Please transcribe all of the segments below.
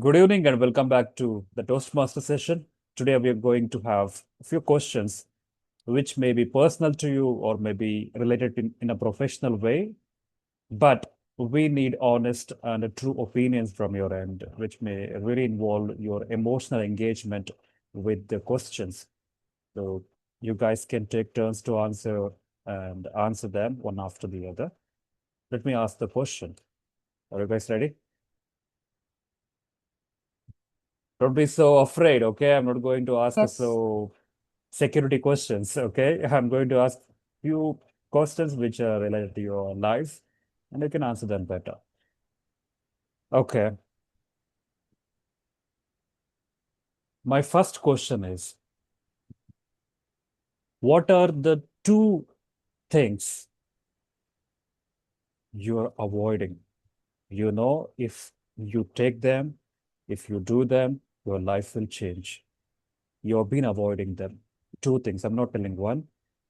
Good evening and welcome back to the Toastmasters session. Today we are going to have a few questions which may be personal to you or may be related in a professional way, but we need honest and true opinions from your end, which may really involve your emotional engagement with the questions. So you guys can take turns to answer them one after the other. Let me ask the question. Are you guys ready? Don't be so afraid, okay? I'm not going to ask Yes. so security questions, okay? I'm going to ask few questions which are related to your life, and you can answer them better. Okay. My first question is, what are the two things you're avoiding? You know, if you take them, if you do them, your life will change. You've been avoiding them. Two things, I'm not telling one,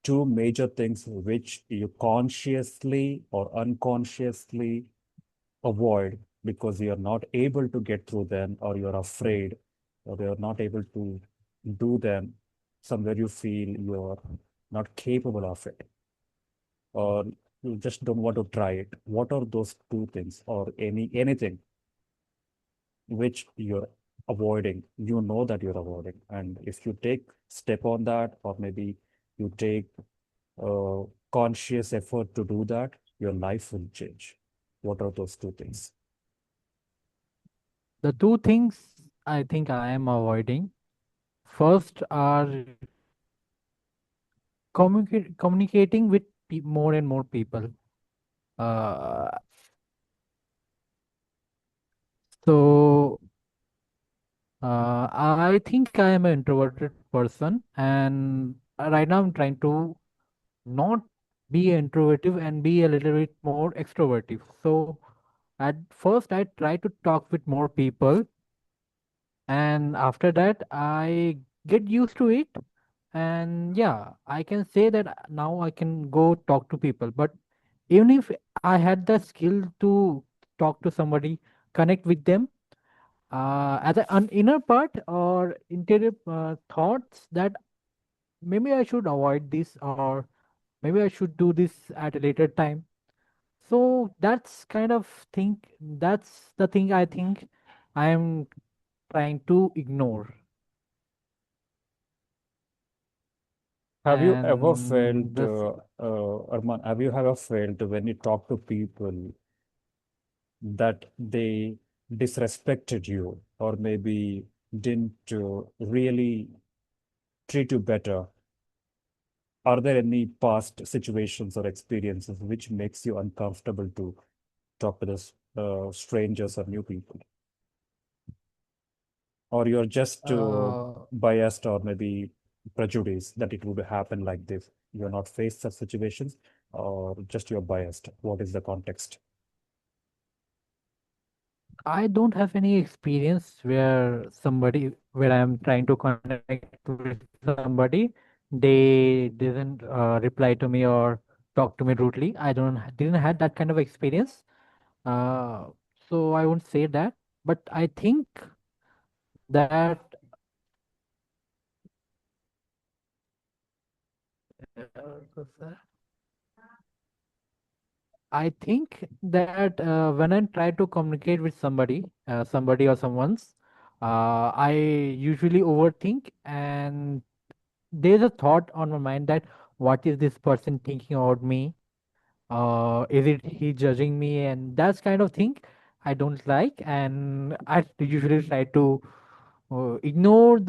two major things which you consciously or unconsciously avoid because you're not able to get through them, or you're afraid, or you're not able to do them. Somewhere you feel you're not capable of it, or you just don't want to try it. What are those two things, or anything which you're avoiding? You know that you're avoiding, and if you take step on that, or maybe you take uh, conscious effort to do that, your life will change. What are those two things? The two things I think I am avoiding first are communicating with more and more people. Uh, so I think I am an introverted person, and right now I'm trying to not be introverted and be a little bit more extroverted. So at first I try to talk with more people, and after that I get used to it, and yeah, I can say that now I can go talk to people. But even if I had the skill to talk to somebody, connect with them, as an inner part or interior thoughts that maybe I should avoid this, or maybe I should do this at a later time. So that's kind of that's the thing I think I am trying to ignore. Have you ever And felt, this Arman, have you ever felt when you talk to people that they disrespected you, or maybe didn't really treat you better? Are there any past situations or experiences which makes you uncomfortable to talk to this strangers or new people? Or you're just uh, biased or maybe prejudiced that it would happen like this? You're not faced such situations, or just you're biased? What is the context? I don't have any experience where I'm trying to connect with somebody, they didn't reply to me or talk to me rudely. I don't didn't had that kind of experience. Uh, so I won't say that, but I think that uh, I think that when I try to communicate with somebody or someone's, I usually overthink, and there's a thought on my mind that what is this person thinking about me? Is it he judging me? And that's kind of thing I don't like, and I usually try to ignore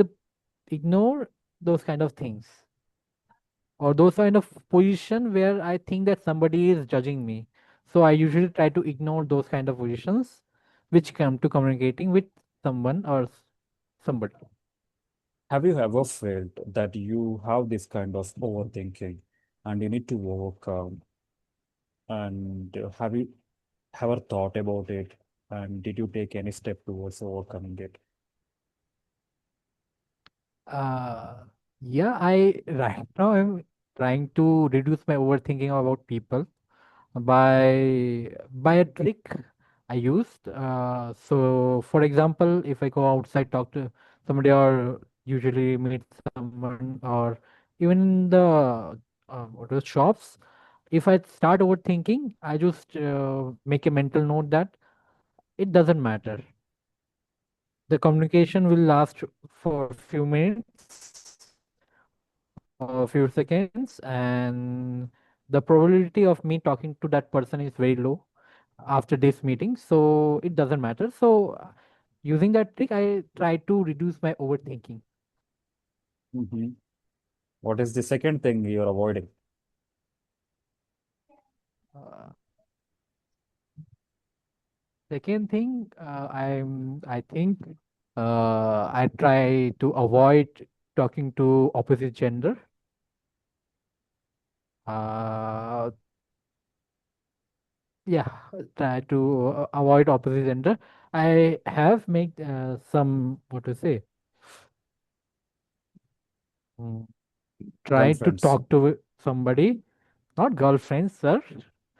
ignore those kind of things, or those kind of position where I think that somebody is judging me. So I usually try to ignore those kind of positions which come to communicating with someone or somebody. Have you ever felt that you have this kind of overthinking and you need to overcome? And have you ever thought about it? And did you take any step towards overcoming it? Uh, yeah, I right now I'm trying to reduce my overthinking about people by a trick. I used. So, for example, if I go outside, talk to somebody, or usually meet someone, or even in the what was shops, if I start overthinking, I just make a mental note that it doesn't matter. The communication will last for a few minutes or a few seconds, and the probability of me talking to that person is very low after this meeting, so it doesn't matter. So using that trick, I try to reduce my overthinking. Hmm. What is the second thing you're avoiding? uh, Second thing, I think I try to avoid talking to opposite gender. uh, yeah, try to avoid opposite gender. I have made some, what to say, mm, try to Girlfriends. talk to somebody, not girlfriends, sir,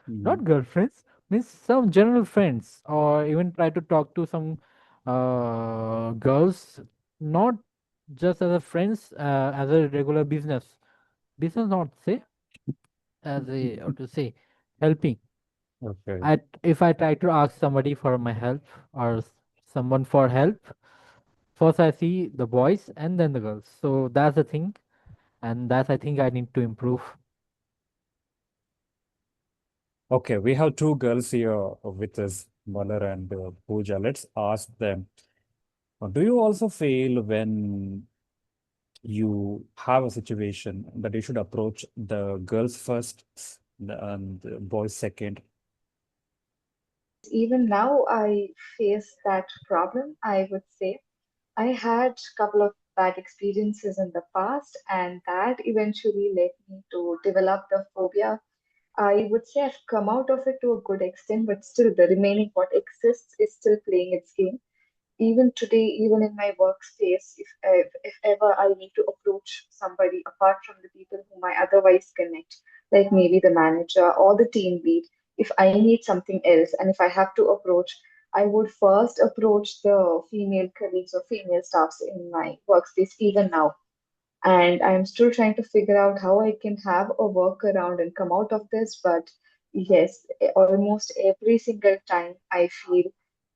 Hmm. not girlfriends, means some general friends, or even try to talk to some girls, not just as a friends, as a regular business, not say, as a, how to say, helping. Okay. If I try to ask somebody for my help, or someone for help, first I see the boys and then the girls. So that's the thing, and that's, I think, I need to improve. Okay, we have two girls here with us, Malar and Pooja. Let's ask them. Do you also feel when you have a situation that you should approach the girls first and the boys second? Even now, I face that problem, I would say. I had a couple of bad experiences in the past, and that eventually led me to develop the phobia. I would say I've come out of it to a good extent, but still, the remaining what exists is still playing its game. Even today, even in my workspace, if ever I need to approach somebody apart from the people whom I otherwise connect, like maybe the manager or the team lead, if I need something else and if I have to approach, I would first approach the female colleagues or female staffs in my workspace even now. And I'm still trying to figure out how I can have a workaround and come out of this. But yes, almost every single time I feel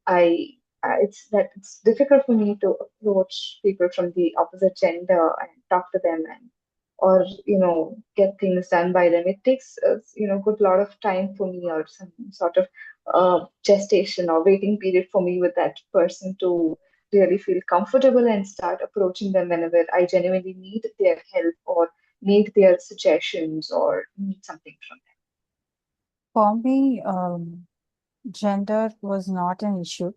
I it's difficult for me to approach people from the opposite gender and talk to them and or get things done by them. It takes good lot of time for me or some sort of gestation or waiting period for me with that person to really feel comfortable and start approaching them whenever I genuinely need their help or need their suggestions or need something from them. For me, gender was not an issue.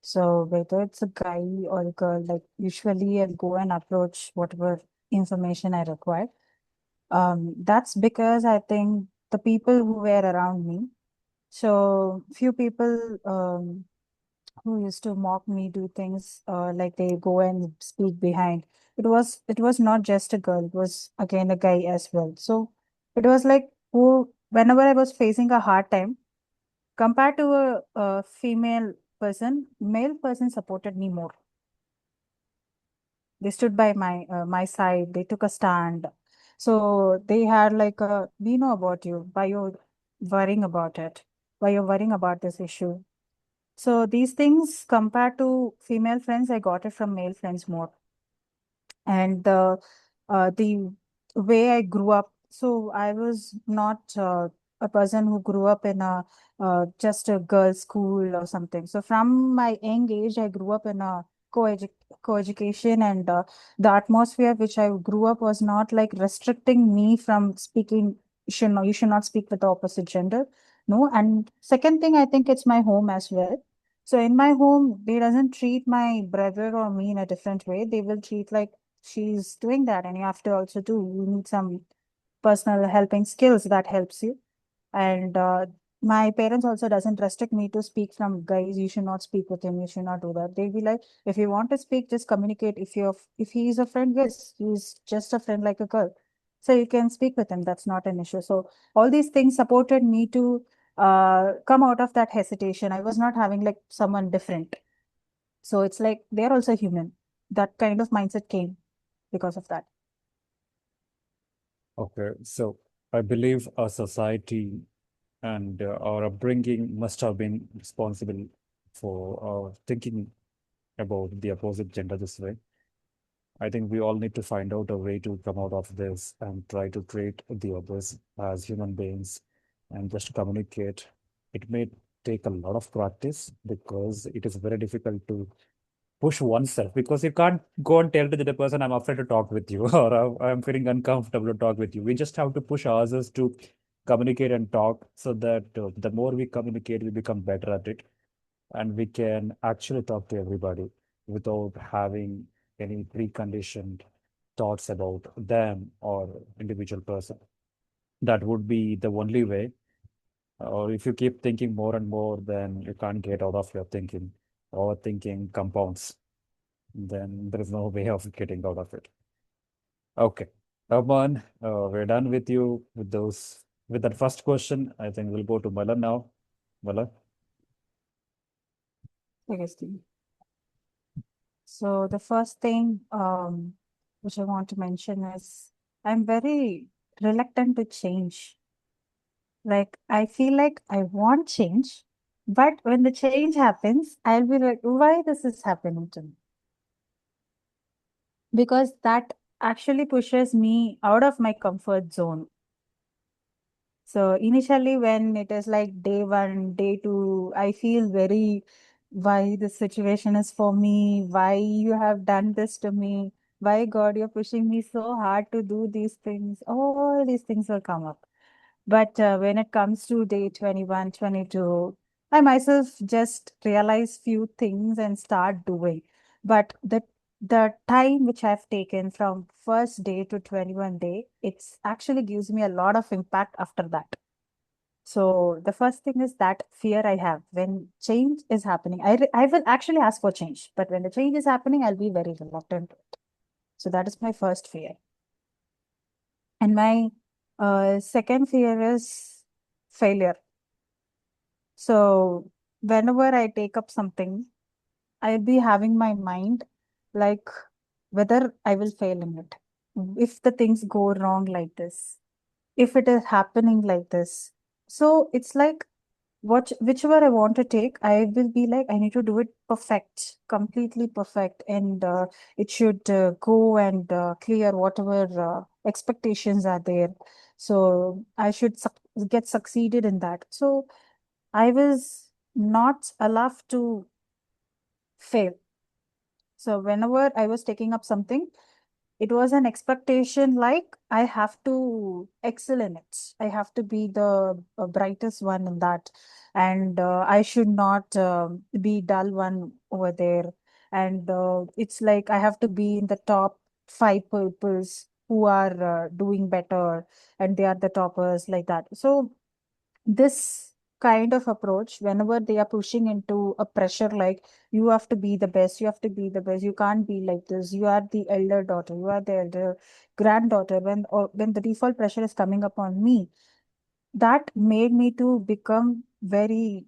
So whether it's a guy or a girl, like usually I'll go and approach whatever information I require. That's because I think the people who were around me. So few people who used to mock me do things like they go and speak behind. It was not just a girl, it was again a guy as well. So it was like who whenever I was facing a hard time, compared to a female person, male person supported me more. They stood by my side. They took a stand. So they had like a, we know about you. Why you worrying about it? Why you're worrying about this issue? So these things compared to female friends, I got it from male friends more. And the way I grew up. So I was not a person who grew up in a just a girls' school or something. So from my young age, I grew up in a co-education, and the atmosphere which I grew up was not like restricting me from speaking. You should not speak with the opposite gender. No. And second thing, I think it's my home as well. So in my home, they doesn't treat my brother or me in a different way. They will treat like she's doing that and you have to also do. You need some personal helping skills that helps you. And my parents also doesn't restrict me to speak from guys. You should not speak with him. You should not do that. They'll be like, if you want to speak, just communicate. If he is a friend, yes, he's just a friend like a girl. So you can speak with him. That's not an issue. So all these things supported me to come out of that hesitation. I was not having like someone different. So it's like they're also human. That kind of mindset came because of that. Okay, so I believe our society and our upbringing must have been responsible for our thinking about the opposite gender this way. I think we all need to find out a way to come out of this and try to treat the others as human beings and just communicate. It may take a lot of practice because it is very difficult to push oneself because you can't go and tell to the other person, I'm afraid to talk with you or I'm feeling uncomfortable to talk with you. We just have to push ourselves to communicate and talk so that the more we communicate, we become better at it and we can actually talk to everybody without having any preconditioned thoughts about them or individual person. That would be the only way. Or if you keep thinking more and more, then you can't get out of your thinking. Overthinking compounds. Then there is no way of getting out of it. Okay. Aman, we're done with you with those with that first question. I think we'll go to Mala now. Mala. Okay, Steve. So the first thing which I want to mention is I'm very reluctant to change. Like I feel like I want change, but when the change happens, I'll be like, why this is happening to me? Because that actually pushes me out of my comfort zone. So initially, when it is like day one, day two, I feel very, why this situation is for me? Why you have done this to me? Why God, you're pushing me so hard to do these things? All these things will come up. But when it comes to day 21, 22, I myself just realize few things and start doing. But the time which I've taken from first day to 21 day, it's actually gives me a lot of impact after that. So the first thing is that fear I have when change is happening. I will actually ask for change, but when the change is happening, I'll be very reluctant to it. So that is my first fear. And my second fear is failure. So whenever I take up something, I'll be having my mind like whether I will fail in it. If the things go wrong like this, if it is happening like this. So it's like whichever I want to take, I will be like, I need to do it perfect, completely perfect. And it should go and clear whatever expectations are there. So I should get succeeded in that. So I was not allowed to fail. So whenever I was taking up something, it was an expectation like I have to excel in it. I have to be the brightest one in that. And I should not be dull one over there. And it's like I have to be in the top five pupils who are doing better and they are the toppers like that. So this kind of approach, whenever they are pushing into a pressure like you have to be the best, you have to be the best, you can't be like this, you are the elder daughter, you are the elder granddaughter, when the default pressure is coming upon me, that made me to become very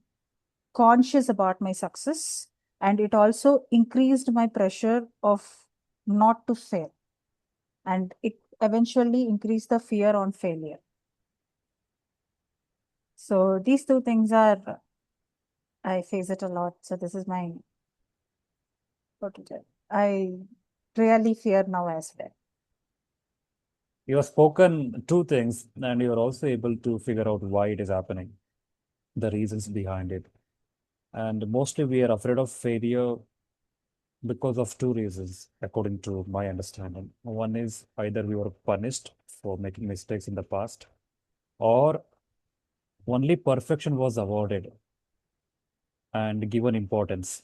conscious about my success, and it also increased my pressure of not to fail, and it eventually increased the fear on failure. So these two things are, I face it a lot. So this is my what to tell. I really fear now as well. You have spoken two things and you are also able to figure out why it is happening, the reasons behind it. And mostly we are afraid of failure because of two reasons, according to my understanding. One is either we were punished for making mistakes in the past, or only perfection was awarded and given importance.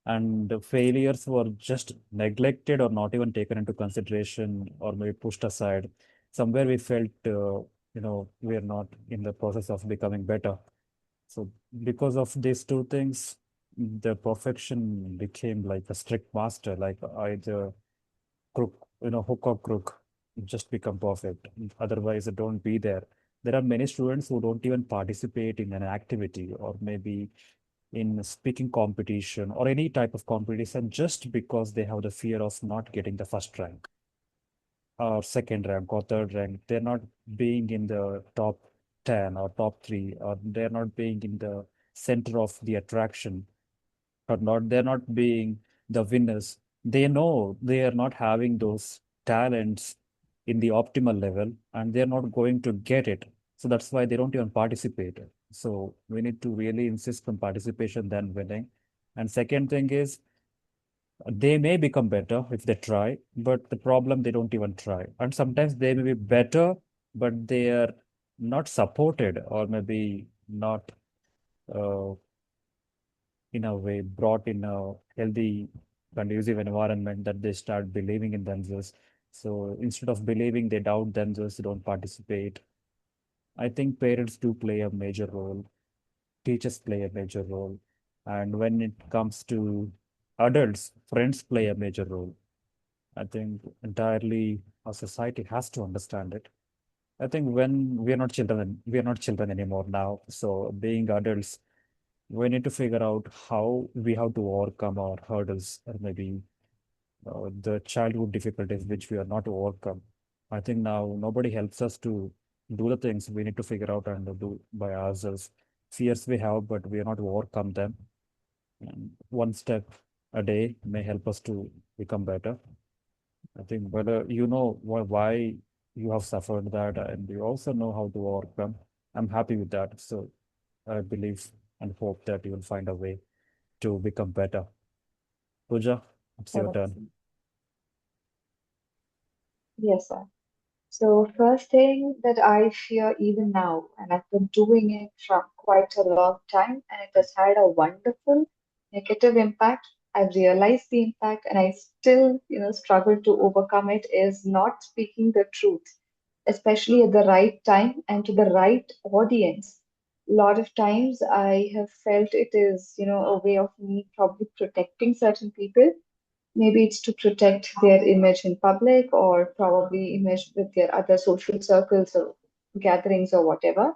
And the failures were just neglected or not even taken into consideration or maybe pushed aside. Somewhere we felt, we are not in the process of becoming better. So because of these two things, the perfection became like a strict master, like either crook, hook or crook, just become perfect. Otherwise, don't be there. There are many students who don't even participate in an activity or maybe in speaking competition or any type of competition just because they have the fear of not getting the first rank or second rank or third rank. They're not being in the top 10 or top 3, or they're not being in the center of the attraction, or not they're not being the winners. They know they are not having those talents in the optimal level and they're not going to get it. So that's why they don't even participate. So we need to really insist on participation than winning. And second thing is, they may become better if they try, but the problem, they don't even try. And sometimes they may be better, but they are not supported or maybe not uh, in a way brought in a healthy, conducive environment that they start believing in themselves. So instead of believing, they doubt themselves, they don't participate. I think parents do play a major role, teachers play a major role. And when it comes to adults, friends play a major role. I think entirely our society has to understand it. I think when we are not children anymore now. So being adults, we need to figure out how we have to overcome our hurdles or maybe the childhood difficulties which we are not overcome. I think now nobody helps us to do the things we need to figure out and do by ourselves. Fears we have, but we are not overcome them. And one step a day may help us to become better. I think whether you know why you have suffered that and you also know how to overcome, I'm happy with that. So I believe and hope that you will find a way to become better. Pooja, it's your Correct. turn. Yes, sir. So first thing that I fear even now, and I've been doing it from quite a long time, and it has had a wonderful negative impact. I've realized the impact, and I still, struggle to overcome it, is not speaking the truth, especially at the right time and to the right audience. A lot of times I have felt it is, a way of me probably protecting certain people. Maybe it's to protect their image in public or probably image with their other social circles or gatherings or whatever.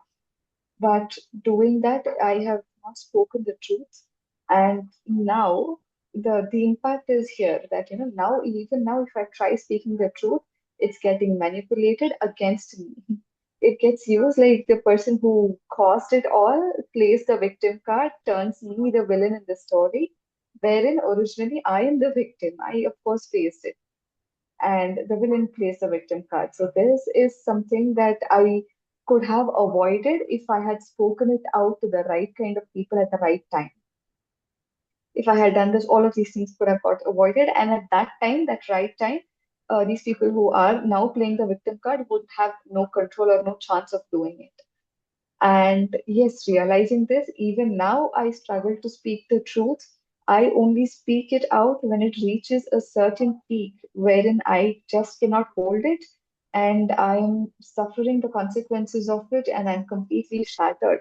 But doing that, I have not spoken the truth. And now the impact is here that, now, even now, if I try speaking the truth, it's getting manipulated against me. It gets used like the person who caused it all plays the victim card, turns me the villain in the story, wherein originally I am the victim. I, of course, faced it, and the villain plays the victim card. So this is something that I could have avoided if I had spoken it out to the right kind of people at the right time. If I had done this, all of these things could have got avoided. And at that time, that right time, these people who are now playing the victim card would have no control or no chance of doing it. And yes, realizing this, even now I struggle to speak the truth. I only speak it out when it reaches a certain peak wherein I just cannot hold it and I'm suffering the consequences of it and I'm completely shattered.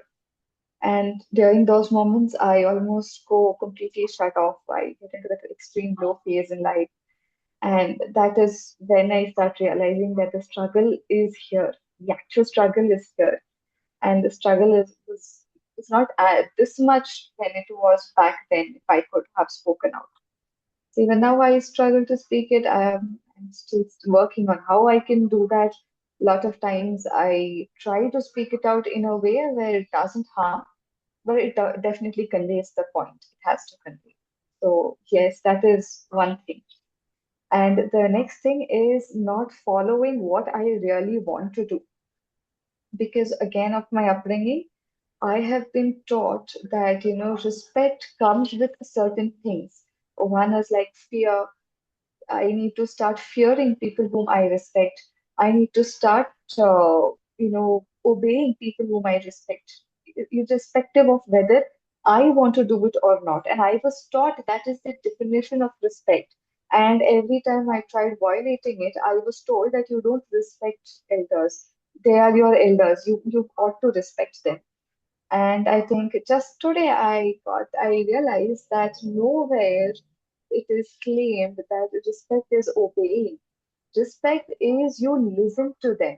And during those moments, I almost go completely shut off. I get into that extreme low phase in life. And that is when I start realizing that the struggle is here. The actual struggle is here, and the struggle is not this much when it was back then if I could have spoken out. So even now I struggle to speak it. I'm still working on how I can do that. A lot of times I try to speak it out in a way where it doesn't harm, but it definitely conveys the point it has to convey. So yes, that is one thing. And the next thing is not following what I really want to do, because again of my upbringing I have been taught that, respect comes with certain things. One is like fear. I need to start fearing people whom I respect. I need to start, obeying people whom I respect, irrespective of whether I want to do it or not. And I was taught that is the definition of respect. And every time I tried violating it, I was told that you don't respect elders. They are your elders. You ought to respect them. And I think just today I realized that nowhere it is claimed that respect is obeying. Respect is you listen to them.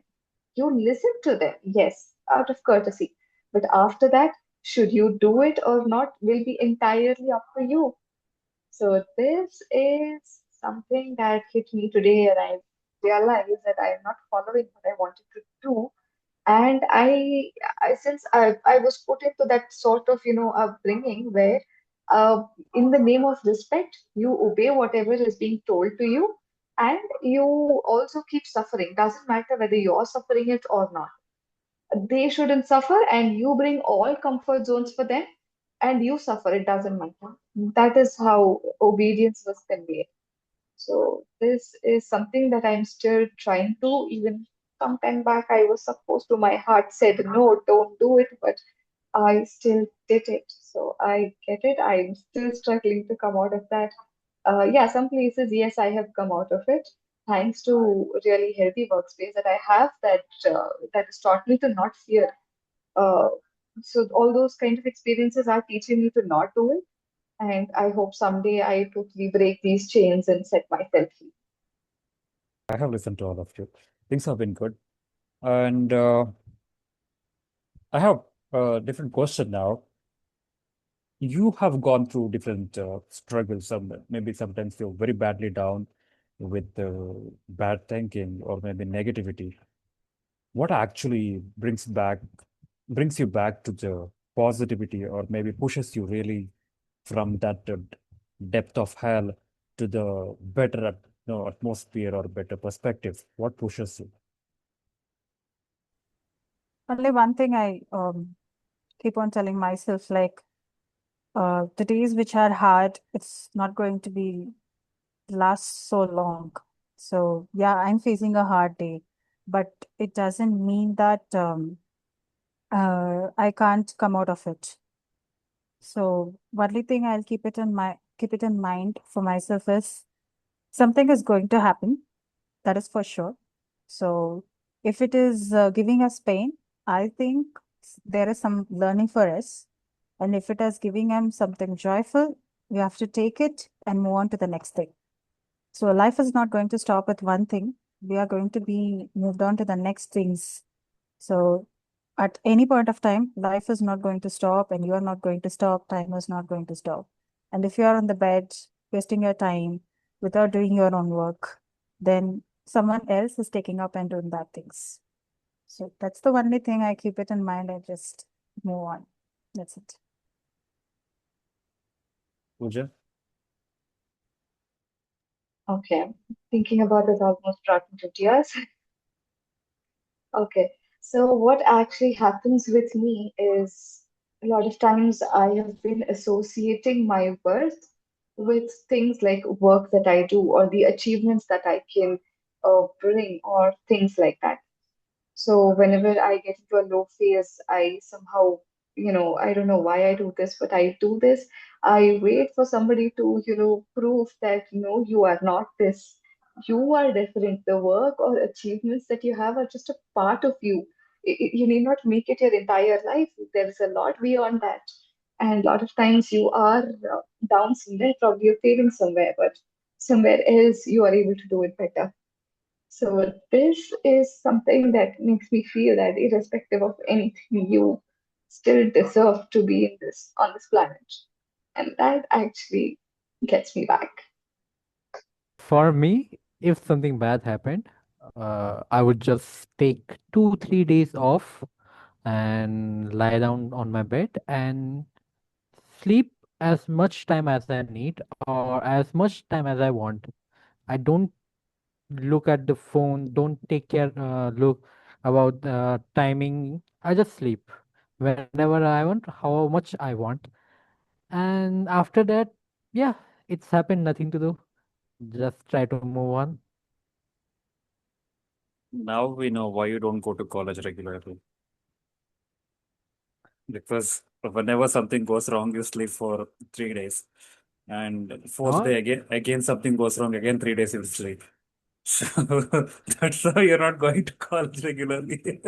You listen to them, yes. out of courtesy. But after that, should you do it or not will be entirely up to you. So this is something that hit me today, and I realized that I am not following what I wanted to do. And I was put into that sort of upbringing where, uh, in the name of respect, you obey whatever is being told to you, and you also keep suffering. Doesn't matter whether you're suffering it or not. They shouldn't suffer, and you bring all comfort zones for them, and you suffer. It doesn't matter. That is how obedience was conveyed. So this is something that I'm still trying to. Even some time back, I was supposed to. My heart said no, don't do it, but I still did it. So I get it. I'm still struggling to come out of that. Yeah, some places, yes, I have come out of it thanks to really healthy workspace that I have, that has taught me to not fear. Uh, so all those kind of experiences are teaching me to not do it. And I hope someday I totally break these chains and set myself free. I have listened to all of you. Things have been good. And I have a different question now. You have gone through different struggles. Maybe sometimes you're very badly down with bad thinking or maybe negativity. What actually brings you back to the positivity, or maybe pushes you really from that depth of hell to the better atmosphere or better perspective? What pushes you? Only one thing I keep on telling myself, like, the days which are hard, it's not going to be last so long. So yeah, I'm facing a hard day, but it doesn't mean that I can't come out of it. So only thing I'll keep it in mind for myself is something is going to happen. That is for sure. So if it is giving us pain, I think there is some learning for us. And if it is giving them something joyful, we have to take it and move on to the next thing. So life is not going to stop with one thing. We are going to be moved on to the next things. So at any point of time, life is not going to stop and you are not going to stop. Time is not going to stop. And if you are on the bed, wasting your time without doing your own work, then someone else is taking up and doing bad things. So that's the only thing I keep it in mind. I just move on. That's it. Pooja? Okay, thinking about this almost brought me to tears. Okay, so what actually happens with me is a lot of times I have been associating my worth with things like work that I do or the achievements that I can bring or things like that. So whenever I get into a low phase, I somehow, I don't know why I do this, but I do this. I wait for somebody to, prove that, no, you are not this. You are different. The work or achievements that you have are just a part of you. You need not make it your entire life. There is a lot beyond that. And a lot of times you are down somewhere, probably you're failing somewhere, but somewhere else you are able to do it better. So this is something that makes me feel that irrespective of anything, you still deserve to be in this on this planet. And that actually gets me back. For me, if something bad happened, I would just take 2 3 days off and lie down on my bed and sleep as much time as I need or as much time as I want. I don't look at the phone, don't take care, look about timing. I just sleep whenever I want, how much I want. And after that, yeah, it's happened, nothing to do. Just try to move on. Now we know why you don't go to college regularly. Because whenever something goes wrong, you sleep for 3 days. And fourth No, day again something goes wrong, again 3 days you'll sleep. So that's why you're not going to college regularly.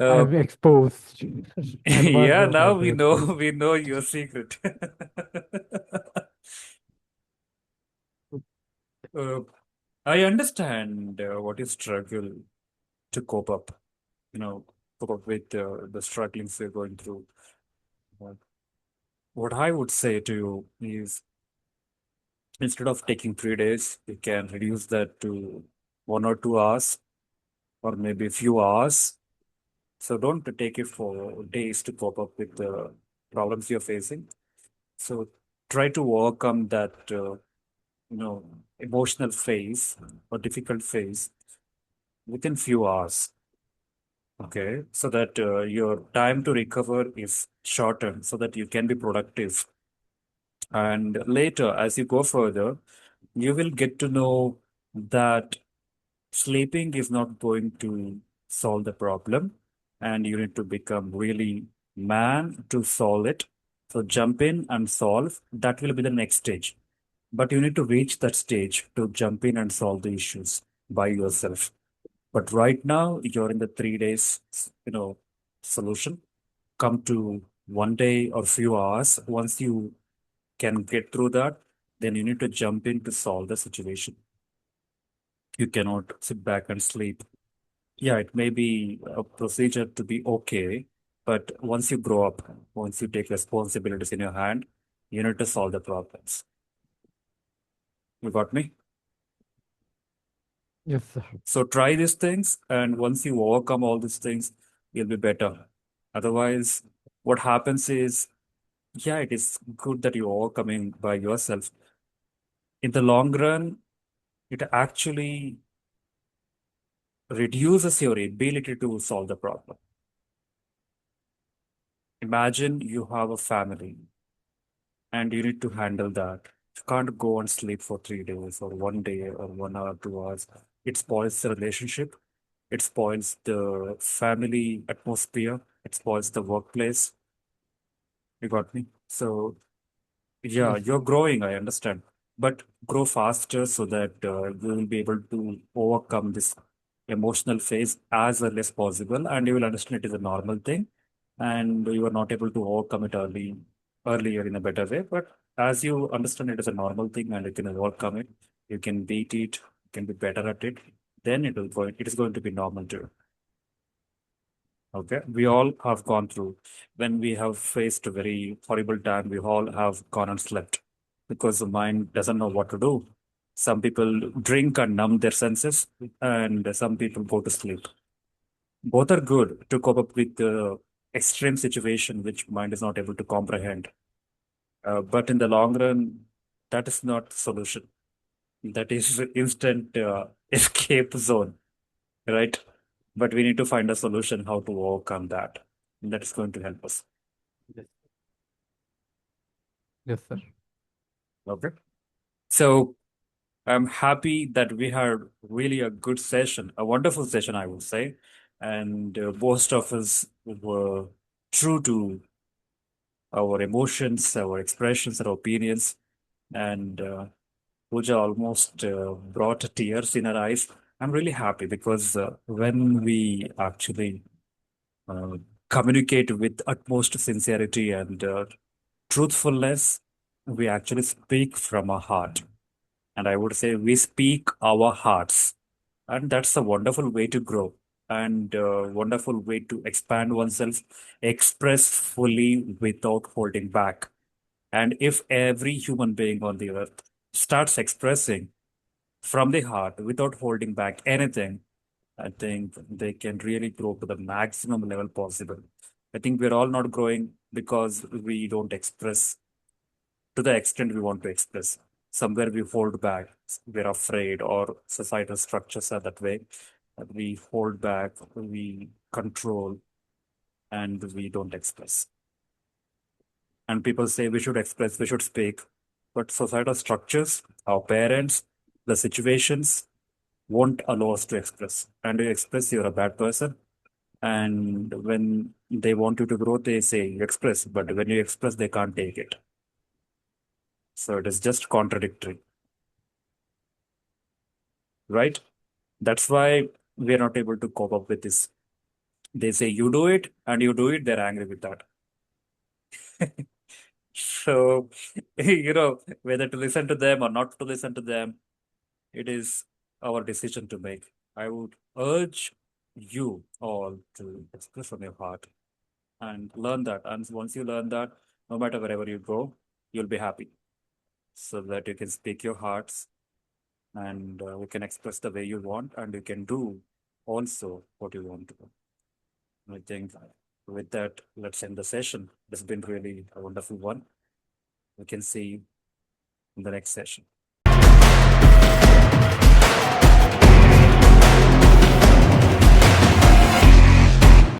uh, I'm exposed. Advanced yeah, version now of we know exposed. we know your secret. uh, I understand what you struggle. to you know, cope up with the strugglings we're going through. Uh, What I would say to you is instead of taking 3 days, you can reduce that to 1 or 2 hours or maybe a few hours. So don't take it for days to cope up with the problems you're facing. So try to overcome that, emotional phase or difficult phase within few hours. Okay, so that your time to recover is shortened, so that you can be productive. And later, as you go further, you will get to know that sleeping is not going to solve the problem, and you need to become really man to solve it. So jump in and solve. That will be the next stage. But you need to reach that stage to jump in and solve the issues by yourself. But right now, you're in the 3 days, solution. Come to 1 day or few hours. Once you can get through that, then you need to jump in to solve the situation. You cannot sit back and sleep. Yeah, it may be a procedure to be okay, but once you grow up, once you take responsibilities in your hand, you need to solve the problems. You got me? Yes, sir. So try these things, and once you overcome all these things, you'll be better. Otherwise, what happens is, yeah, it is good that you're overcoming by yourself. In the long run, it actually reduces your ability to solve the problem. Imagine you have a family and you need to handle that. You can't go and sleep for 3 days or 1 day or 1 hour, 2 hours. It spoils the relationship. It spoils the family atmosphere. It spoils the workplace. You got me? So, yeah, Yes, you're growing, I understand. But grow faster so that you will be able to overcome this emotional phase as early as possible, and you will understand it is a normal thing, and you are not able to overcome it earlier in a better way. But as you understand it as a normal thing and you can overcome it, you can beat it, you can be better at it, then it is going to be normal too. Okay, we all have gone through when we have faced a very horrible time. We all have gone and slept because the mind doesn't know what to do. Some people drink and numb their senses, and some people go to sleep. Both are good to cope up with the extreme situation which mind is not able to comprehend. But in the long run, that is not the solution. That is instant escape zone, right? But we need to find a solution how to overcome that. And that is going to help us. yes, yes, sir. Okay. So I'm happy that we had really a good session, a wonderful session, I would say. And most of us were true to our emotions, our expressions, our opinions. And Pooja almost brought tears in her eyes. I'm really happy because when we actually uh, communicate with utmost sincerity and truthfulness, we actually speak from our heart. And I would say we speak our hearts. And that's a wonderful way to grow and a wonderful way to expand oneself, express fully without holding back. And if every human being on the earth starts expressing from the heart without holding back anything, I think they can really grow to the maximum level possible. I think we're all not growing because we don't express to the extent we want to express. Somewhere we hold back, we're afraid, or societal structures are that way. We hold back, we control, and we don't express. And people say we should express, we should speak. But societal structures, our parents, the situations won't allow us to express. And you express, you're a bad person. And when they want you to grow, they say you express. But when you express, they can't take it. So it is just contradictory, right? That's why we are not able to cope up with this. They say you do it and you do it, they're angry with that. So, whether to listen to them or not to listen to them, it is our decision to make. I would urge you all to express from your heart and learn that. And once you learn that, no matter wherever you go, you'll be happy so that you can speak your hearts and you can express the way you want and you can do also what you want to do. I think with that, let's end the session. It's been really a wonderful one. We can see you in the next session.